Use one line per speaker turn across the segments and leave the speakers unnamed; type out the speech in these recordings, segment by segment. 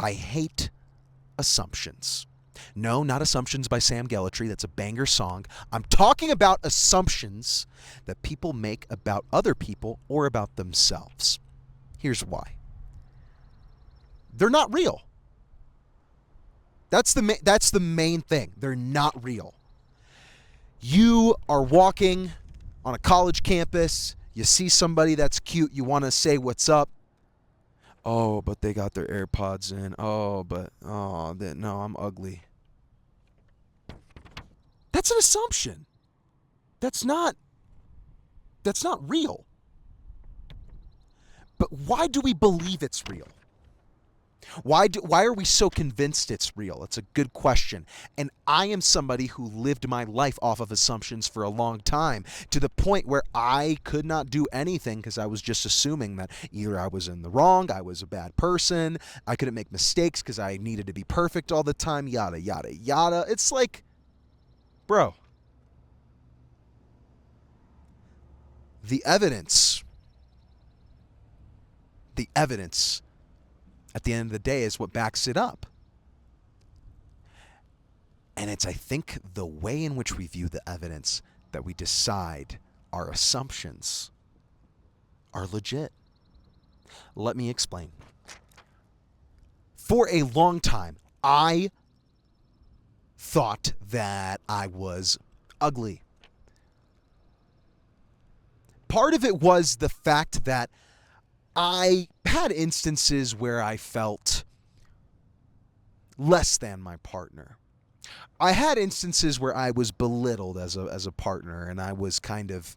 I hate assumptions. No, not Assumptions by Sam Gellatree. That's a banger song. I'm talking about assumptions that people make about other people or about themselves. Here's why. They're not real. That's the main thing. They're not real. You are walking on a college campus. You see somebody that's cute. You want to say what's up. Oh, but they got their AirPods in. No, I'm ugly. That's an assumption. That's not real. But why do we believe it's real? Why are we so convinced it's real? It's a good question. And I am somebody who lived my life off of assumptions for a long time, to the point where I could not do anything because I was just assuming that either I was in the wrong, I was a bad person, I couldn't make mistakes because I needed to be perfect all the time, yada, yada, yada. It's like, bro, the evidence at the end of the day is what backs it up. And it's, I think, the way in which we view the evidence that we decide our assumptions are legit. Let me explain. For a long time, I thought that I was ugly. Part of it was the fact that I had instances where I felt less than my partner. I had instances where I was belittled as a partner, and I was kind of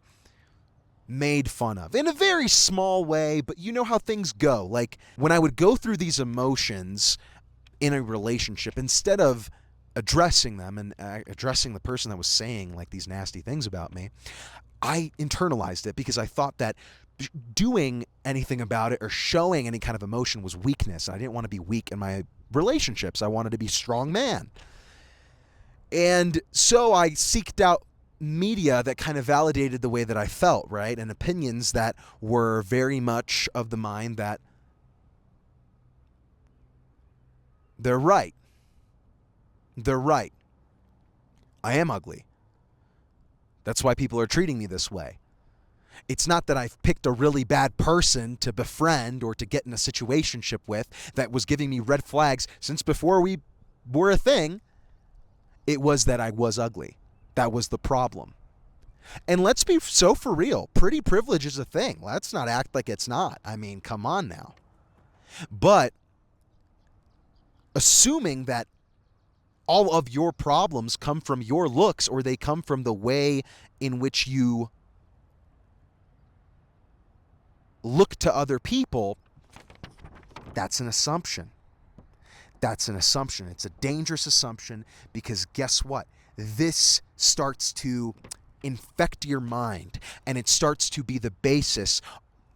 made fun of in a very small way, but you know how things go. Like, when I would go through these emotions in a relationship, instead of addressing them and addressing the person that was saying like these nasty things about me, I internalized it because I thought that doing anything about it or showing any kind of emotion was weakness. I didn't want to be weak in my relationships. I wanted to be a strong man. And so I seeked out media that kind of validated the way that I felt, right? And opinions that were very much of the mind that they're right. They're right. I am ugly. That's why people are treating me this way. It's not that I've picked a really bad person to befriend or to get in a situationship with that was giving me red flags since before we were a thing. It was that I was ugly. That was the problem. And let's be so for real. Pretty privilege is a thing. Let's not act like it's not. I mean, come on now. But assuming that all of your problems come from your looks or they come from the way in which you look to other people, that's an assumption. That's an assumption. It's a dangerous assumption because guess what? This starts to infect your mind, and it starts to be the basis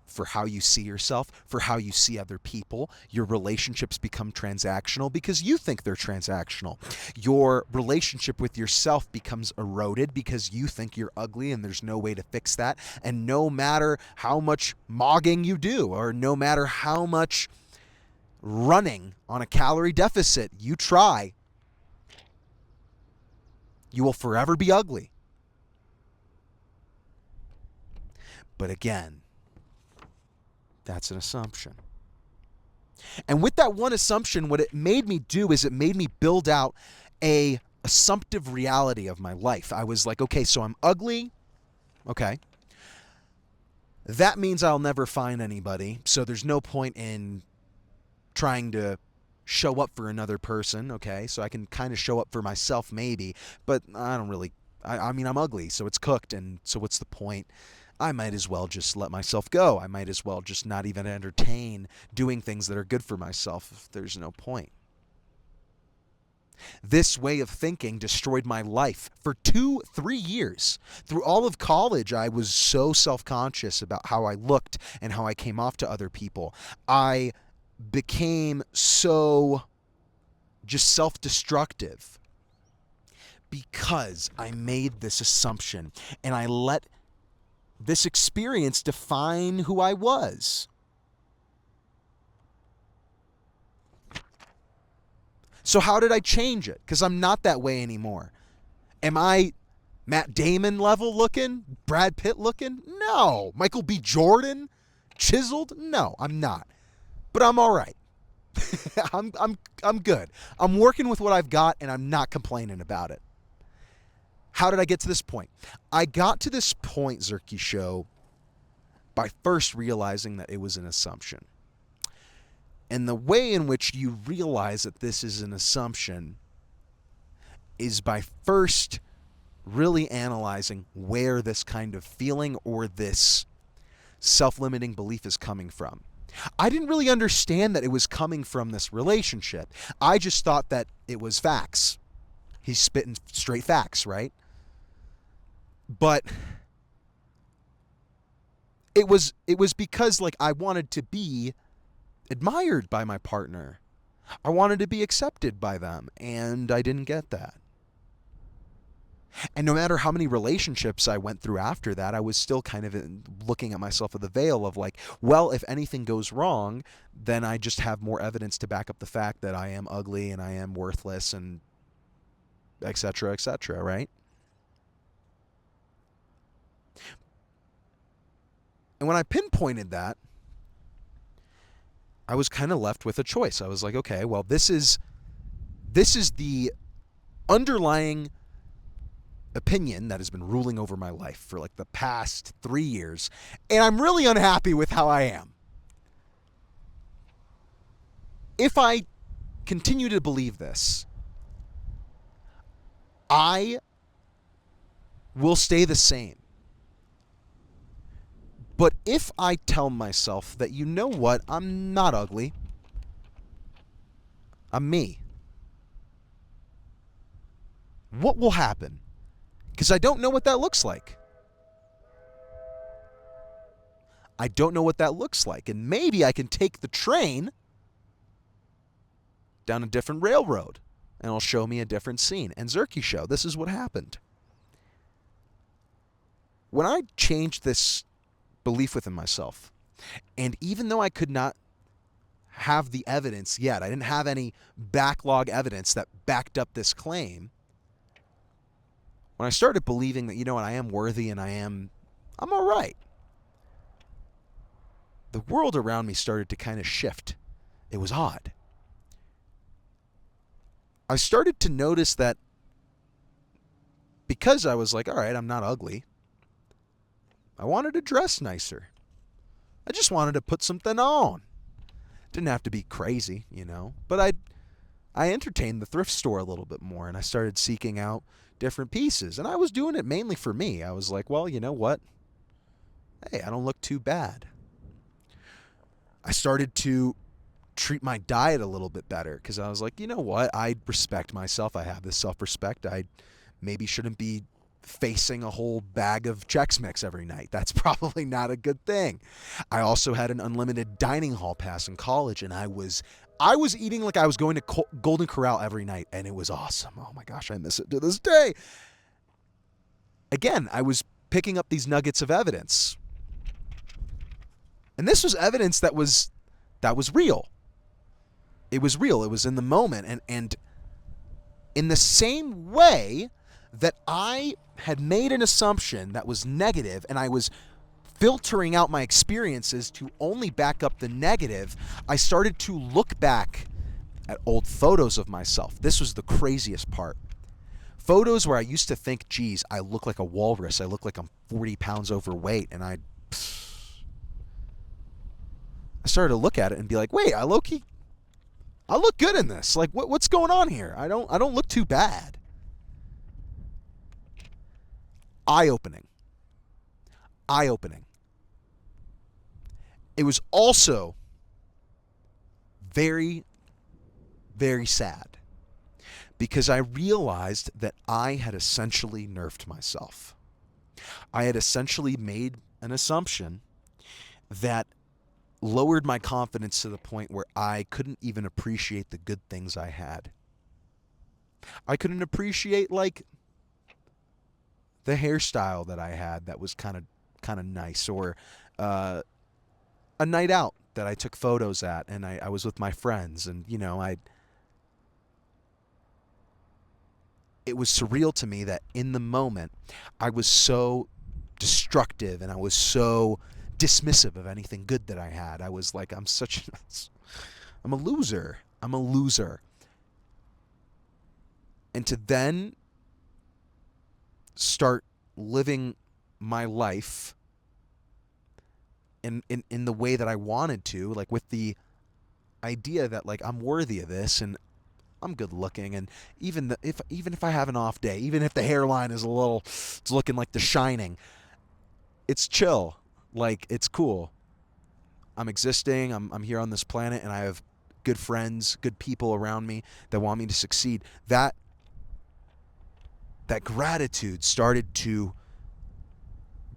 for how you see yourself, for how you see other people. Your relationships become transactional because you think they're transactional. Your relationship with yourself becomes eroded because you think you're ugly and there's no way to fix that. And no matter how much mogging you do, or no matter how much running on a calorie deficit you try, you will forever be ugly. But again, that's an assumption. And with that one assumption, what it made me do is it made me build out a assumptive reality of my life. I was like, okay, so I'm ugly. Okay. That means I'll never find anybody. So there's no point in trying to show up for another person. Okay. So I can kind of show up for myself maybe, but I don't really, I mean, I'm ugly, so it's cooked. And so what's the point? I might as well just let myself go. I might as well just not even entertain doing things that are good for myself if there's no point. This way of thinking destroyed my life for 2-3 years. Through all of college, I was so self-conscious about how I looked and how I came off to other people. I became so just self-destructive because I made this assumption and I let this experience define who I was. So how did I change it? Because I'm not that way anymore. Am I Matt Damon level looking? Brad Pitt looking? No. Michael B. Jordan? Chiseled? No, I'm not. But I'm all right. I'm good. I'm working with what I've got, and I'm not complaining about it. How did I get to this point? I got to this point, Zerky Show, by first realizing that it was an assumption. And the way in which you realize that this is an assumption is by first really analyzing where this kind of feeling or this self-limiting belief is coming from. I didn't really understand that it was coming from this relationship. I just thought that it was facts. He's spitting straight facts, right? But it was because like I wanted to be admired by my partner. I wanted to be accepted by them, and I didn't get that. And no matter how many relationships I went through after that, I was still kind of looking at myself with the veil of like, well, if anything goes wrong, then I just have more evidence to back up the fact that I am ugly and I am worthless and et cetera, right? And when I pinpointed that, I was kind of left with a choice. I was like, okay, well, this is the underlying opinion that has been ruling over my life for like the past 3 years, and I'm really unhappy with how I am. If I continue to believe this, I will stay the same. But if I tell myself that, you know what, I'm not ugly, I'm me, what will happen? Because I don't know what that looks like. I don't know what that looks like. And maybe I can take the train down a different railroad and it'll show me a different scene. And Zerky Show, this is what happened. When I changed this belief within myself, and even though I could not have the evidence yet, I didn't have any backlog evidence that backed up this claim, when I started believing that, you know what, I am worthy and I'm all right, the world around me started to kind of shift. It was odd. I started to notice that because I was like, all right, I'm not ugly, I wanted to dress nicer. I just wanted to put something on. Didn't have to be crazy, you know, but I entertained the thrift store a little bit more, and I started seeking out different pieces, and I was doing it mainly for me. I was like, well, you know what? Hey, I don't look too bad. I started to treat my diet a little bit better because I was like, you know what? I respect myself. I have this self-respect. I maybe shouldn't be facing a whole bag of Chex Mix every night. That's probably not a good thing. I also had an unlimited dining hall pass in college, and I was eating like I was going to Golden Corral every night, and it was awesome. Oh my gosh, I miss it to this day. Again, I was picking up these nuggets of evidence. And this was evidence that was real. It was real. It was in the moment. And in the same way that I had made an assumption that was negative, and I was filtering out my experiences to only back up the negative, I started to look back at old photos of myself. This was the craziest part. Photos where I used to think, geez, I look like a walrus. I look like I'm 40 pounds overweight. And I started to look at it and be like, wait, I look good in this. Like, what's going on here? I don't look too bad. Eye-opening. It was also very, very sad because I realized that I had essentially nerfed myself. I had essentially made an assumption that lowered my confidence to the point where I couldn't even appreciate the good things I had. I couldn't appreciate like the hairstyle that I had that was kind of nice, or a night out that I took photos at, and I was with my friends, and you know, it was surreal to me that in the moment I was so destructive and I was so dismissive of anything good that I had. I was like, I'm a loser. I'm a loser. And to then start living my life in the way that I wanted to, like with the idea that like I'm worthy of this and I'm good looking, and even if I have an off day, even if the hairline is it's looking like The Shining, it's chill. Like it's cool. I'm existing. I'm here on this planet, and I have good friends, good people around me that want me to succeed. That gratitude started to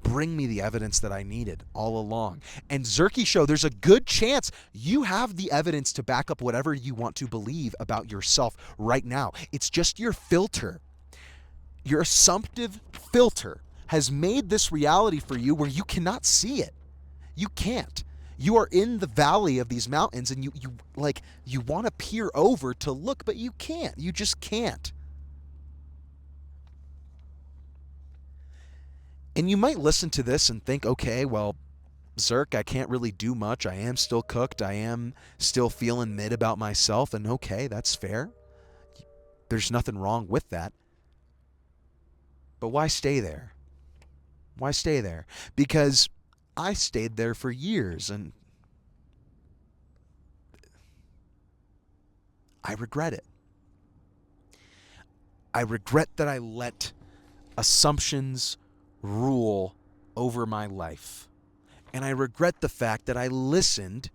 bring me the evidence that I needed all along. And Zerky Show, there's a good chance you have the evidence to back up whatever you want to believe about yourself right now. It's just your filter. Your assumptive filter has made this reality for you where you cannot see it. You can't. You are in the valley of these mountains, and you want to peer over to look, but you can't. You just can't. And you might listen to this and think, okay, well, Zerk, I can't really do much. I am still cooked. I am still feeling mid about myself. And okay, that's fair. There's nothing wrong with that. But why stay there? Why stay there? Because I stayed there for years, and I regret it. I regret that I let assumptions rule over my life. And I regret the fact that I listened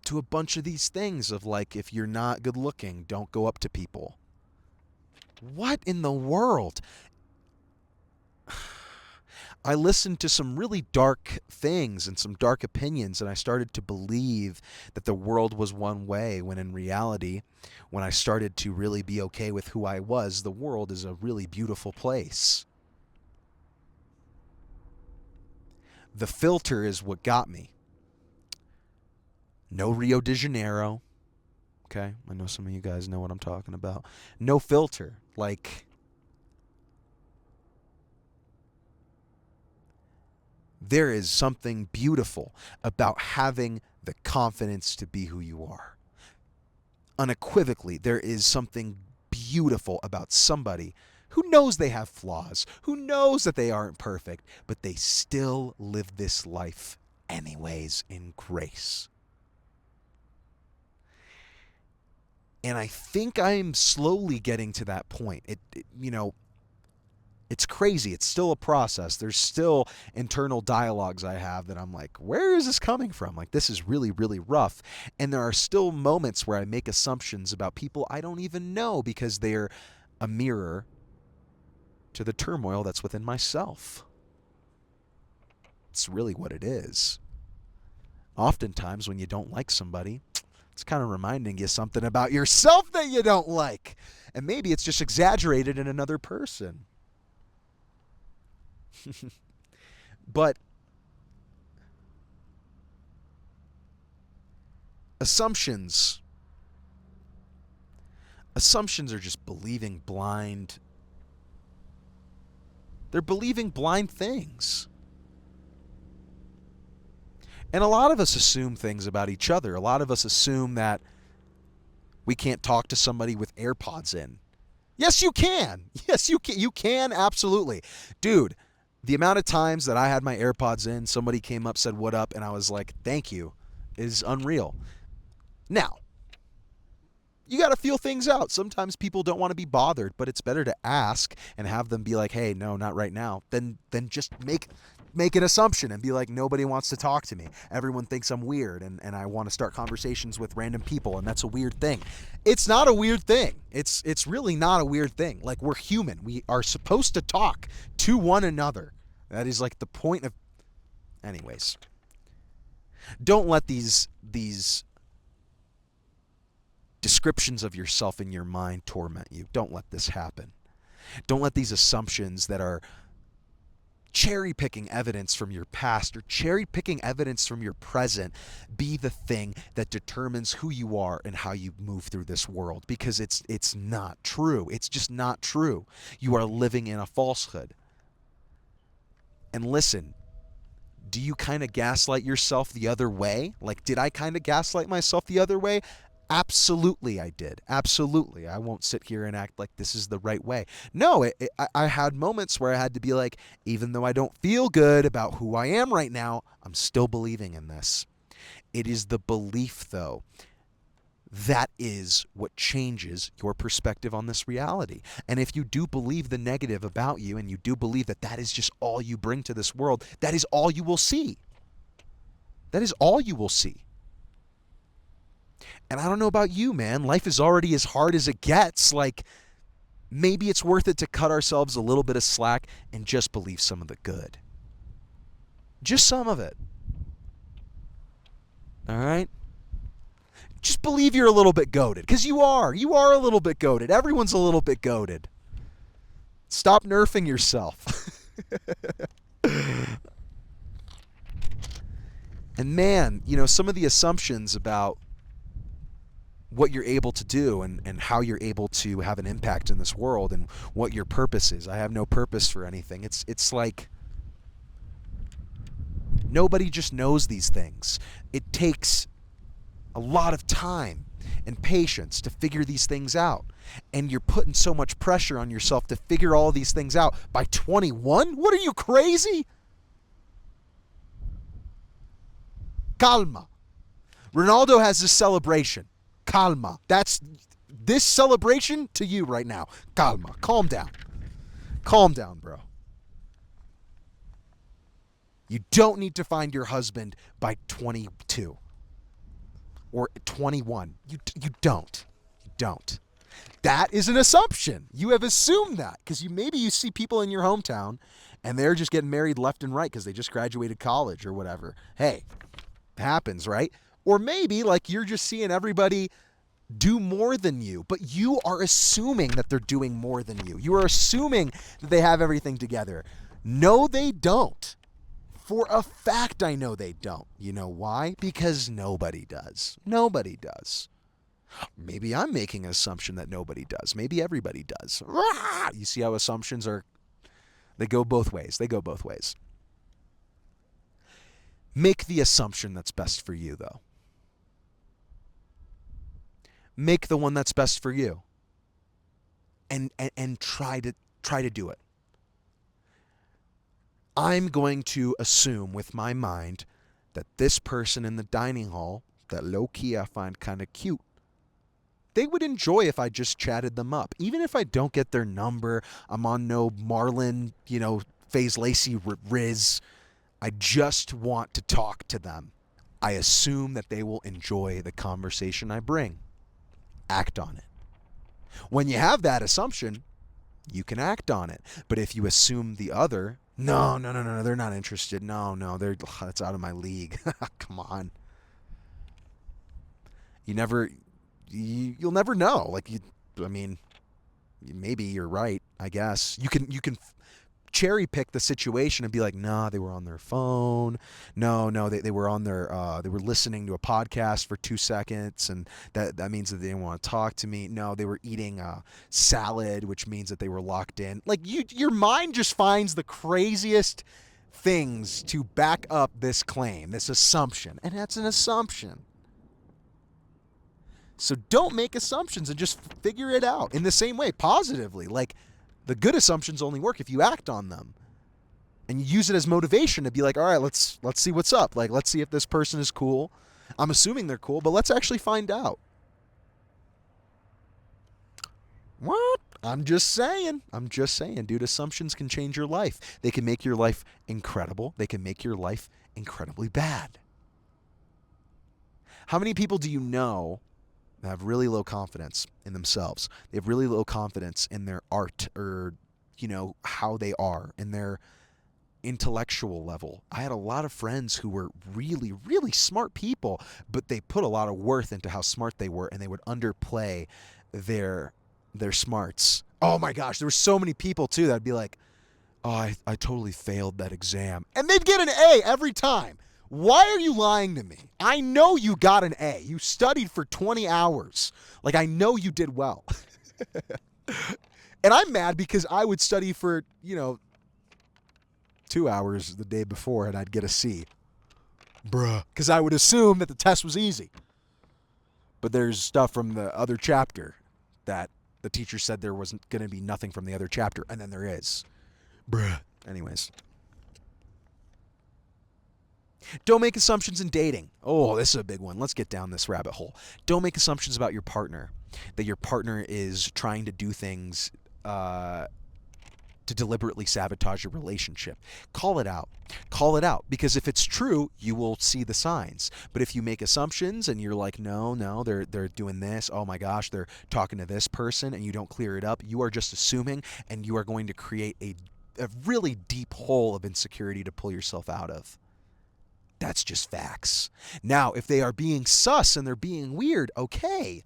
to a bunch of these things of like, if you're not good looking, don't go up to people. What in the world? I listened to some really dark things and some dark opinions, and I started to believe that the world was one way, when in reality, when I started to really be okay with who I was, the world is a really beautiful place. The filter is what got me. No Rio de Janeiro. Okay, I know some of you guys know what I'm talking about. No filter. Like, there is something beautiful about having the confidence to be who you are. Unequivocally, there is something beautiful about somebody who knows they have flaws, who knows that they aren't perfect, but they still live this life anyways in grace. And I think I'm slowly getting to that point. It's crazy. It's still a process. There's still internal dialogues I have that I'm like, where is this coming from? Like, this is really, really rough. And there are still moments where I make assumptions about people I don't even know because they're a mirror to the turmoil that's within myself. It's really what it is. Oftentimes, when you don't like somebody, it's kind of reminding you something about yourself that you don't like. And maybe it's just exaggerated in another person. But assumptions are just believing blind. They're believing blind things. And a lot of us assume things about each other. A lot of us assume that we can't talk to somebody with AirPods in. Yes, you can. Yes, you can. You can, absolutely. Dude, the amount of times that I had my AirPods in, somebody came up, said, "What up?" and I was like, "Thank you," is unreal. Now, you got to feel things out. Sometimes people don't want to be bothered, but it's better to ask and have them be like, "Hey, no, not right now," than just make an assumption and be like, nobody wants to talk to me. Everyone thinks I'm weird, and I want to start conversations with random people, and that's a weird thing. It's not a weird thing. It's really not a weird thing. Like, we're human. We are supposed to talk to one another. That is like the point of... Anyways. Don't let these descriptions of yourself in your mind torment you. Don't let this happen. Don't let these assumptions that are cherry picking evidence from your past or cherry picking evidence from your present be the thing that determines who you are and how you move through this world, because it's not true. It's just not true. You are living in a falsehood. And listen, do you kind of gaslight yourself the other way? Like, did I kind of gaslight myself the other way? Absolutely, I did. Absolutely. I won't sit here and act like this is the right way. No, I had moments where I had to be like, even though I don't feel good about who I am right now, I'm still believing in this. It is the belief, though, that is what changes your perspective on this reality. And if you do believe the negative about you, and you do believe that that is just all you bring to this world, that is all you will see. That is all you will see. And I don't know about you, man. Life is already as hard as it gets. Like, maybe it's worth it to cut ourselves a little bit of slack and just believe some of the good. Just some of it. All right? Just believe you're a little bit goated, because you are. You are a little bit goated. Everyone's a little bit goated. Stop nerfing yourself. And man, you know, some of the assumptions about what you're able to do and how you're able to have an impact in this world and what your purpose is. I have no purpose for anything. It's like nobody just knows these things. It takes a lot of time and patience to figure these things out. And you're putting so much pressure on yourself to figure all these things out by 21? What are you, crazy? Calma. Ronaldo has this celebration. Calma. That's this celebration to you right now. Calma. Calm down. Calm down, bro. You don't need to find your husband by 22 or 21. You don't. You don't. That is an assumption. You have assumed that because maybe you see people in your hometown and they're just getting married left and right because they just graduated college or whatever. Hey, it happens, right? Or maybe like you're just seeing everybody do more than you, but you are assuming that they're doing more than you. You are assuming that they have everything together. No, they don't. For a fact, I know they don't. You know why? Because nobody does. Nobody does. Maybe I'm making an assumption that nobody does. Maybe everybody does. You see how assumptions are, they go both ways. They go both ways. Make the assumption that's best for you, though. Make the one that's best for you. And try to do it. I'm going to assume with my mind that this person in the dining hall, that low-key I find kind of cute, they would enjoy if I just chatted them up. Even if I don't get their number, I'm on no Marlon, Faze Lacey Riz. I just want to talk to them. I assume that they will enjoy the conversation I bring. Act on it. When you have that assumption, you can act on it. But if you assume the other, no, they're not interested. No, that's out of my league. Come on. You'll never know. Maybe you're right, I guess. You can cherry pick the situation and be like, nah, they were on their phone. No, they were on their they were listening to a podcast for 2 seconds, and that means that they didn't want to talk to me. No, they were eating a salad, which means that they were locked in. Like your mind just finds the craziest things to back up this claim, this assumption, and that's an assumption. So don't make assumptions and just figure it out in the same way, positively. Like, the good assumptions only work if you act on them. And you use it as motivation to be like, all right, let's see what's up. Like, let's see if this person is cool. I'm assuming they're cool, but let's actually find out. What? I'm just saying, dude, assumptions can change your life. They can make your life incredible. They can make your life incredibly bad. How many people do you know have really low confidence in themselves? They have really low confidence in their art or, how they are, in their intellectual level. I had a lot of friends who were really, really smart people, but they put a lot of worth into how smart they were, and they would underplay their smarts. Oh my gosh, there were so many people too that'd be like, oh, I totally failed that exam. And they'd get an A every time. Why are you lying to me? I know you got an A. You studied for 20 hours. Like, I know you did well. And I'm mad because I would study for, 2 hours the day before and I'd get a C. Bruh. Because I would assume that the test was easy. But there's stuff from the other chapter that the teacher said there wasn't going to be nothing from the other chapter, and then there is. Bruh. Anyways. Don't make assumptions in dating. Oh, this is a big one. Let's get down this rabbit hole. Don't make assumptions about your partner, that your partner is trying to do things to deliberately sabotage your relationship. Call it out. Call it out, because if it's true, you will see the signs. But if you make assumptions and you're like, no, they're doing this, oh my gosh, they're talking to this person, and you don't clear it up, you are just assuming, and you are going to create a really deep hole of insecurity to pull yourself out of. That's just facts. Now, if they are being sus and they're being weird, okay,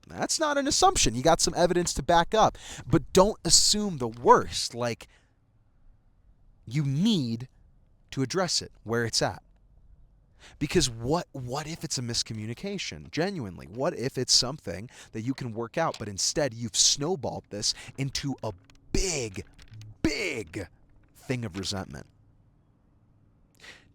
that's not an assumption. You got some evidence to back up. But don't assume the worst. Like, you need to address it where it's at. Because what if it's a miscommunication? Genuinely, what if it's something that you can work out, but instead you've snowballed this into a big thing of resentment?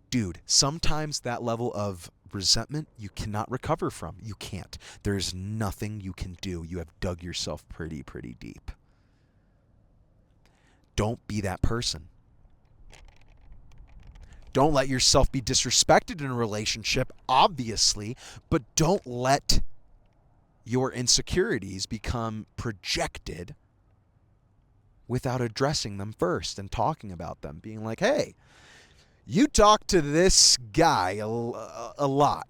Dude, sometimes that level of resentment you cannot recover from. You can't. There's nothing you can do. You have dug yourself pretty deep. Don't be that person. Don't let yourself be disrespected in a relationship, obviously, but don't let your insecurities become projected without addressing them first and talking about them. Being like, hey, you talk to this guy a lot.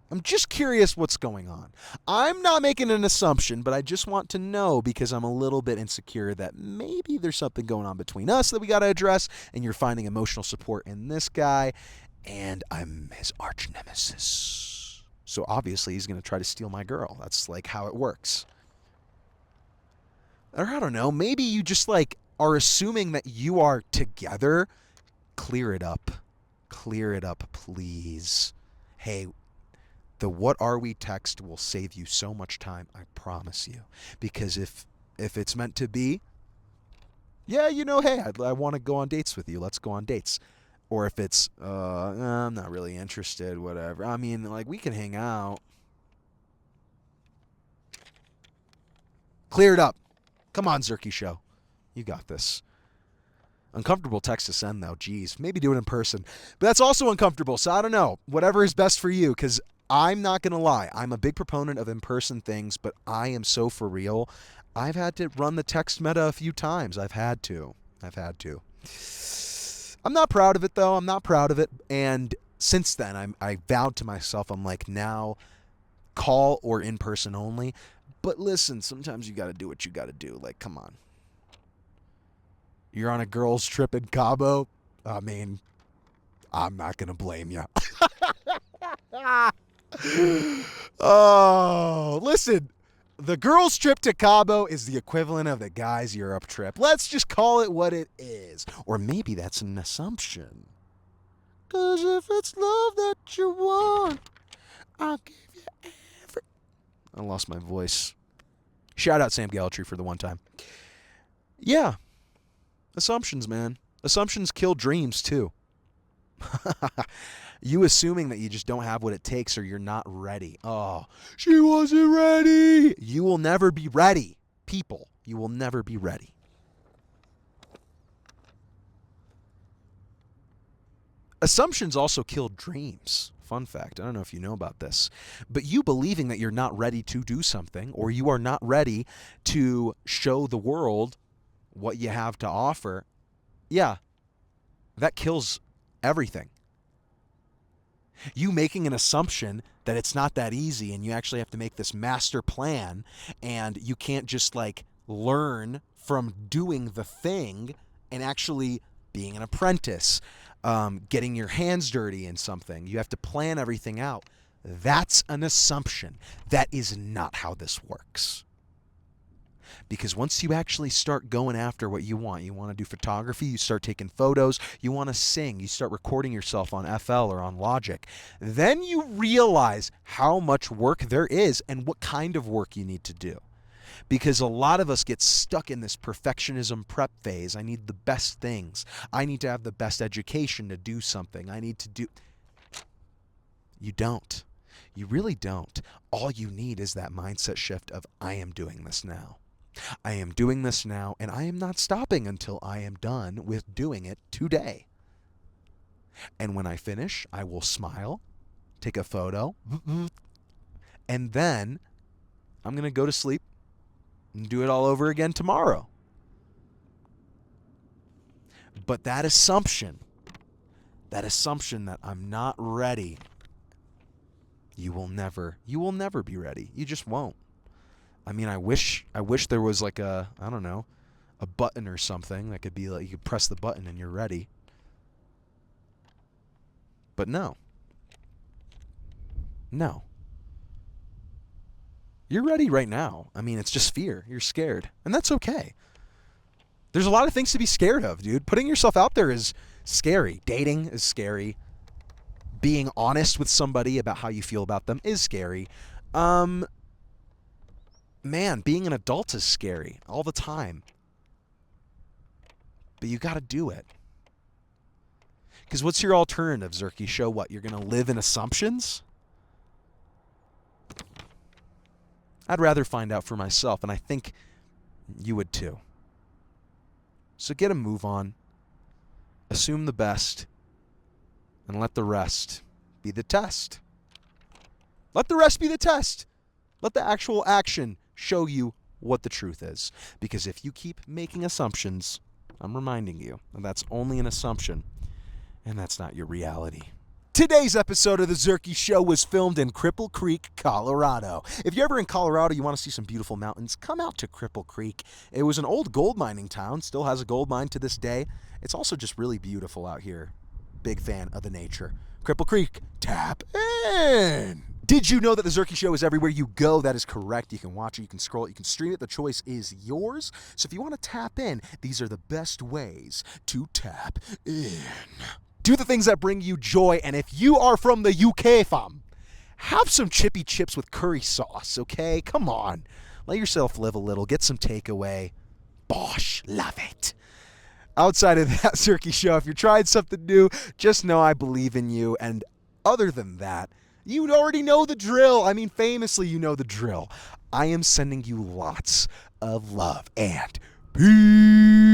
I'm just curious what's going on. I'm not making an assumption, but I just want to know because I'm a little bit insecure that maybe there's something going on between us that we got to address, and you're finding emotional support in this guy, and I'm his arch nemesis. So obviously he's going to try to steal my girl. That's like how it works. Or I don't know, maybe you just like are assuming that you are together. Clear it up. Clear it up, please. Hey, the what are we text will save you so much time, I promise you. Because if it's meant to be, yeah, hey, I want to go on dates with you. Let's go on dates. Or if it's, I'm not really interested, whatever. I mean, like, we can hang out. Clear it up. Come on, Zerky Show. You got this. Uncomfortable text to send, though. Jeez. Maybe do it in person. But that's also uncomfortable, so I don't know. Whatever is best for you, because I'm not going to lie. I'm a big proponent of in-person things, but I am so for real. I've had to run the text meta a few times. I've had to. I'm not proud of it, though. I'm not proud of it. And since then, I vowed to myself, I'm like, now call or in-person only. But listen, sometimes you got to do what you got to do. Like, come on. You're on a girls' trip in Cabo. I mean, I'm not going to blame you. Oh, listen. The girls' trip to Cabo is the equivalent of the guys' Europe trip. Let's just call it what it is. Or maybe that's an assumption. 'Cause if it's love that you want, I'll give you every... I lost my voice. Shout out Sam Gallatry for the one time. Yeah. Assumptions, man. Assumptions kill dreams, too. You assuming that you just don't have what it takes or you're not ready. Oh, she wasn't ready. You will never be ready, people. You will never be ready. Assumptions also kill dreams. Fun fact. I don't know if you know about this. But you believing that you're not ready to do something, or you are not ready to show the world what you have to offer, yeah, that kills everything. You making an assumption that it's not that easy and you actually have to make this master plan, and you can't just like learn from doing the thing and actually being an apprentice, getting your hands dirty in something. You have to plan everything out. That's an assumption. That is not how this works. Because once you actually start going after what you want to do photography, you start taking photos, you want to sing, you start recording yourself on FL or on Logic, then you realize how much work there is and what kind of work you need to do. Because a lot of us get stuck in this perfectionism prep phase. I need the best things. I need to have the best education to do something. I need to do... You don't. You really don't. All you need is that mindset shift of, I am doing this now. I am doing this now, and I am not stopping until I am done with doing it today. And when I finish, I will smile, take a photo, and then I'm going to go to sleep and do it all over again tomorrow. But that assumption that I'm not ready, you will never be ready. You just won't. I mean, I wish there was like a button or something that could be like you could press the button and you're ready. But no. You're ready right now. I mean, it's just fear. You're scared. And that's okay. There's a lot of things to be scared of, dude. Putting yourself out there is scary. Dating is scary. Being honest with somebody about how you feel about them is scary. Man, being an adult is scary all the time. But you got to do it. Because what's your alternative, Zerky Show? What, you're going to live in assumptions? I'd rather find out for myself, and I think you would too. So get a move on. Assume the best. And let the rest be the test. Let the rest be the test. Let the actual action show you what the truth is. Because if you keep making assumptions, I'm reminding you that that's only an assumption, and that's not your reality. Today's episode of The Zerky Show was filmed in Cripple Creek, Colorado. If you're ever in Colorado, you want to see some beautiful mountains, come out to Cripple Creek. It was an old gold mining town, still has a gold mine to this day. It's also just really beautiful out here. Big fan of the nature. Cripple Creek, tap in. Did you know that The Zerky Show is everywhere you go? That is correct. You can watch it, you can scroll it, you can stream it. The choice is yours. So if you want to tap in, these are the best ways to tap in. Do the things that bring you joy, and if you are from the UK, fam, have some chippy chips with curry sauce, okay? Come on. Let yourself live a little. Get some takeaway. Bosh. Love it. Outside of that, Zerky Show, if you're trying something new, just know I believe in you. And other than that, you already know the drill. I mean, famously, you know the drill. I am sending you lots of love and peace.